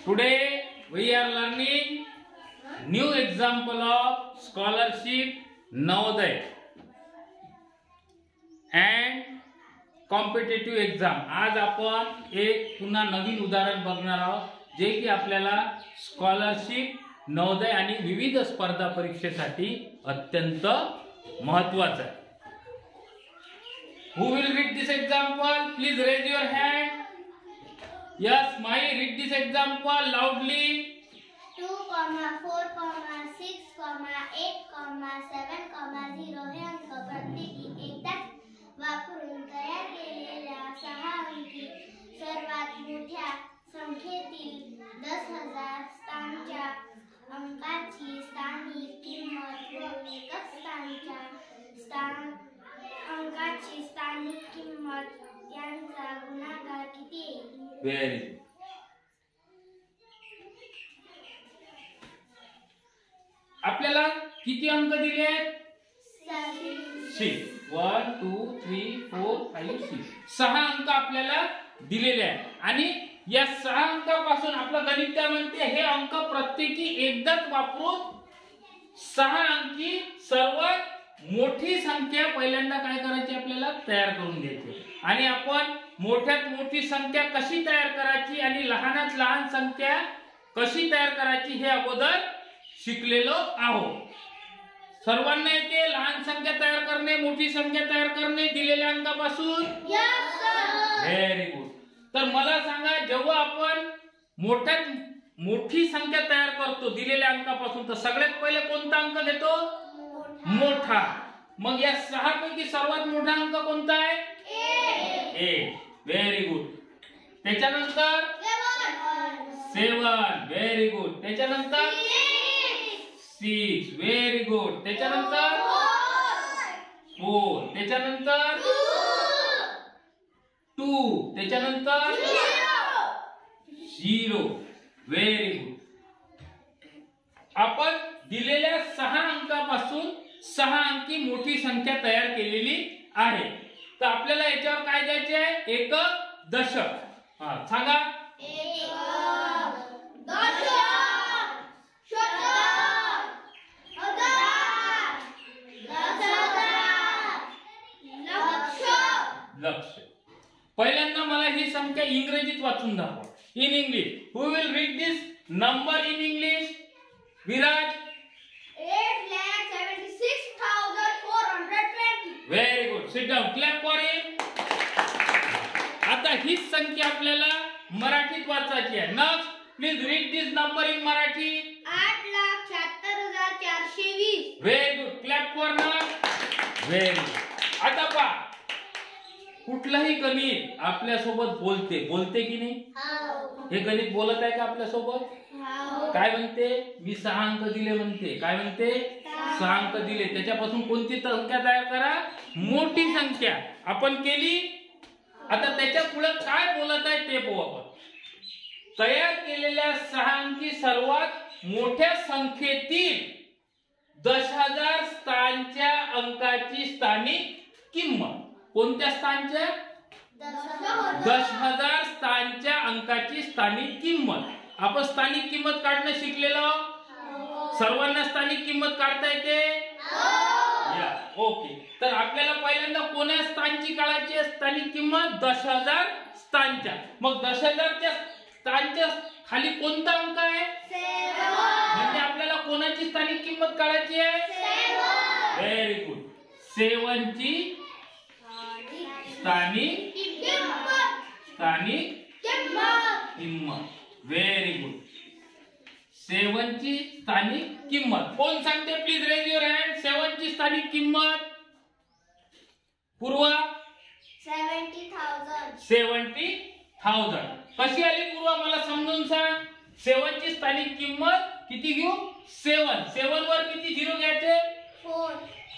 Today we are learning new example of scholarship Navodaya and competitive exam. आज आपण एक पुन्हा नवीन उदाहरण बघणार आहोत जे की आपल्याला स्कॉलरशिप नवोदय आणि विविध स्पर्धा परीक्षेसाठी अत्यंत महत्त्वाचं आहे. Who will read this example? Please raise your hand. Yes, Mai, read this example loudly. 2, 4, 6, 8, 7, 0 हे अंक प्रत्येकी एकदाच वापरून तयार केलेल्या 6 अंकी सर्वात मोठ्या संख्येतील 10,000 स्थानच्या अंकाची स्थानिक किंमत व एकक स्थानच्या अंकाची स्थानिक किंमत यांचा गुणाकार किती येईल? Very good. आपल्याला किती अंक दिले आहेत? 6. 1 2 3 4 5 6 6 अंक आपल्याला दिलेले आहेत आणि या 6 अंकापासून आपलं गणित काय म्हणते, हे अंक प्रत्येकी एकदाच वापरून 6 अंकी सर्वात मोठी संख्या पहिल्यांदा काय करायची, आपल्याला तयार करून घ्यायची. आणि आपण मोठ्यात मोठी संख्या कशी तयार करायची आणि लहानात लहान संख्या कशी तयार करायची हे अगोदर शिकलेलो आहोत. सर्वांना येते लहान संख्या तयार करणे, मोठी संख्या तयार करणे दिलेल्या अंकापासून? Yes sir. Very good. तर मला सांगा, जेव्हा आपण मोठ्यात मोठी संख्या तयार करतो दिलेल्या अंकापासून तर सगळ्यात पहिले कोणता अंक घेतो? मोठा. मग या 6 पैकी सर्वात मोठा अंक कोणता आहे? 8. Very good. त्याच्यानंतर 7. Very good. त्याच्यानंतर 6. Very good. त्याच्यानंतर 4. त्याच्यानंतर 2. त्याच्यानंतर 0. Very good. आपण दिलेल्या 6 अंकापासून 6 अंकी मोठी संख्या तयार केलेली आहे. तर आपल्याला याच्यावर काय द्यायचे आहे? एकक, दशक. सांगा. लक्ष. पहिल्यांदा मला ही संख्या इंग्रजीत वाचून दाखवा. In English. Who will read this number in English? Viraj. 8,76,420. Very good. Sit down. Clap for him. आता ही संख्या आपल्याला मराठीत वाचायची आहे. Next please read this number in Marathi. 8,76,420. Very good. Clap for next. Very good. आता पहा, कुठलाही गणित आपल्या सोबत बोलते की नाही? हे गणित बोलत आहे का आपल्या सोबत? काय म्हणते? मी 6 अंक दिले म्हणते. काय म्हणते? 6 अंक दिले. त्याच्यापासून कोणती संख्या तयार करा? मोठी संख्या. आपण केली. आता त्याच्या पुढे काय बोलत आहे ते पाहू आपण. तयार केलेल्या 6 अंकी सर्वात मोठ्या संख्येतील 10,000 स्थानच्या अंकाची स्थानिक किंमत. कोणत्या स्थानच्या? 10,000 स्थानच्या अंकाची स्थानिक किंमत. आपण स्थानिक किंमत काढणं शिकलेलो. सर्वांना स्थानिक किंमत काढता येते? या. ओके. तर आपल्याला पहिल्यांदा कोणत्या स्थानची काढायची आहे स्थानिक किंमत? 10,000 स्थानच्या. मग 10,000च्या स्थानच्या खाली कोणता अंक आहे? 7. म्हणजे आपल्याला कोणाची स्थानिक किंमत काढायची आहे? 7. Very good. 7 ची स्थानिक किंमत. Very good. 7 ची स्थानिक किंमत कोण सांगते? Please raise your hand. 7 ची स्थानिक किंमत. पूर्वा. 70,000. 70,000. कशी आली पूर्वा मला समजून सांग. 7 ची स्थानिक किंमत किती घेऊ? 7. 7 वर किती झिरो घ्यायचे? 4.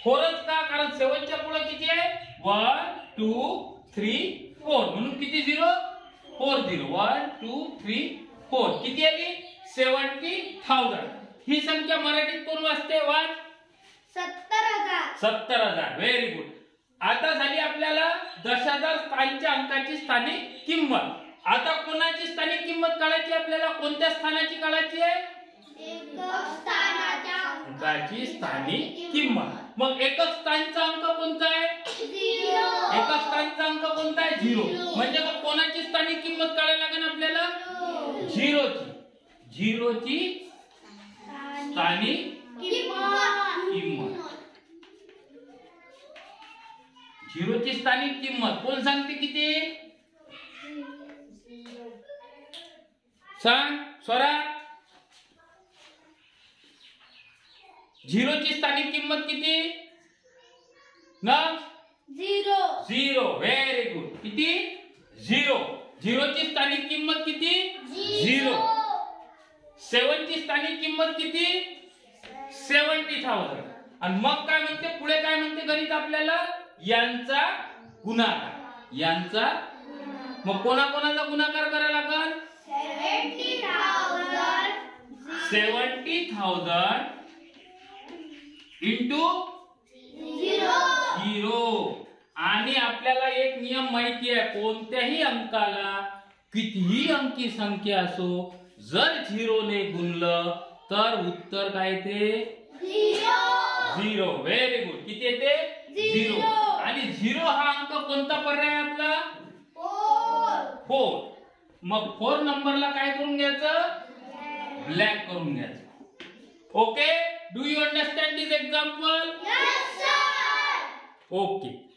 4च का? कारण 7 च्या पुढे किती आहे? 1 2 3 4. म्हणून किती झिरो? 4 झिरो. 1 2 3 4. किती आली? 70,000. ही संख्या मराठीत कोण वाचते? वाच. 70,000. 70,000. Very good. आता झाली आपल्याला 10,000 स्थानच्या अंकाची स्थानिक किंमत. आता कोणाची स्थानिक किंमत काढायची आपल्याला? कोणत्या स्थानाची काढायची आहे? अंकाची स्थानिक किंमत. मग एकक स्थानचा अंक कोणता आहे? एकक स्थानचा अंक कोणता आहे? 0. म्हणजे मग कोणाची स्थानिक किंमत काढायला लागेल आपल्याला? 0 ची. 0 ची स्थानिक किंमत. 0 ची स्थानिक किंमत कोण सांगते किती? सांग स्वरा. 0 ची स्थानिक किंमत किती? ना 0. Very good. किती? 0. 0 ची स्थानिक किंमत किती? 0. 7 ची स्थानिक किंमत किती? 70,000. आणि मग काय म्हणते पुढे? काय म्हणते गणित आपल्याला? यांचा गुणाकार. यांचा. मग कोणाकोणाचा गुणाकार करायला लागल? 70,000 इंटू 0. आणि आपल्याला एक नियम माहिती आहे, कोणत्याही अंकाला कितीही अंकी संख्या असो, जर 0 ने गुणलं तर उत्तर काय येते? 0. Very good. किती येते? 0. आणि 0 हा अंक कोणता पर्याय आपला? 4. मग 4 नंबरला काय करून घ्यायचं? ब्लॅक करून घ्यायचं. Okay. Do you understand this example? Yes, sir. Okay.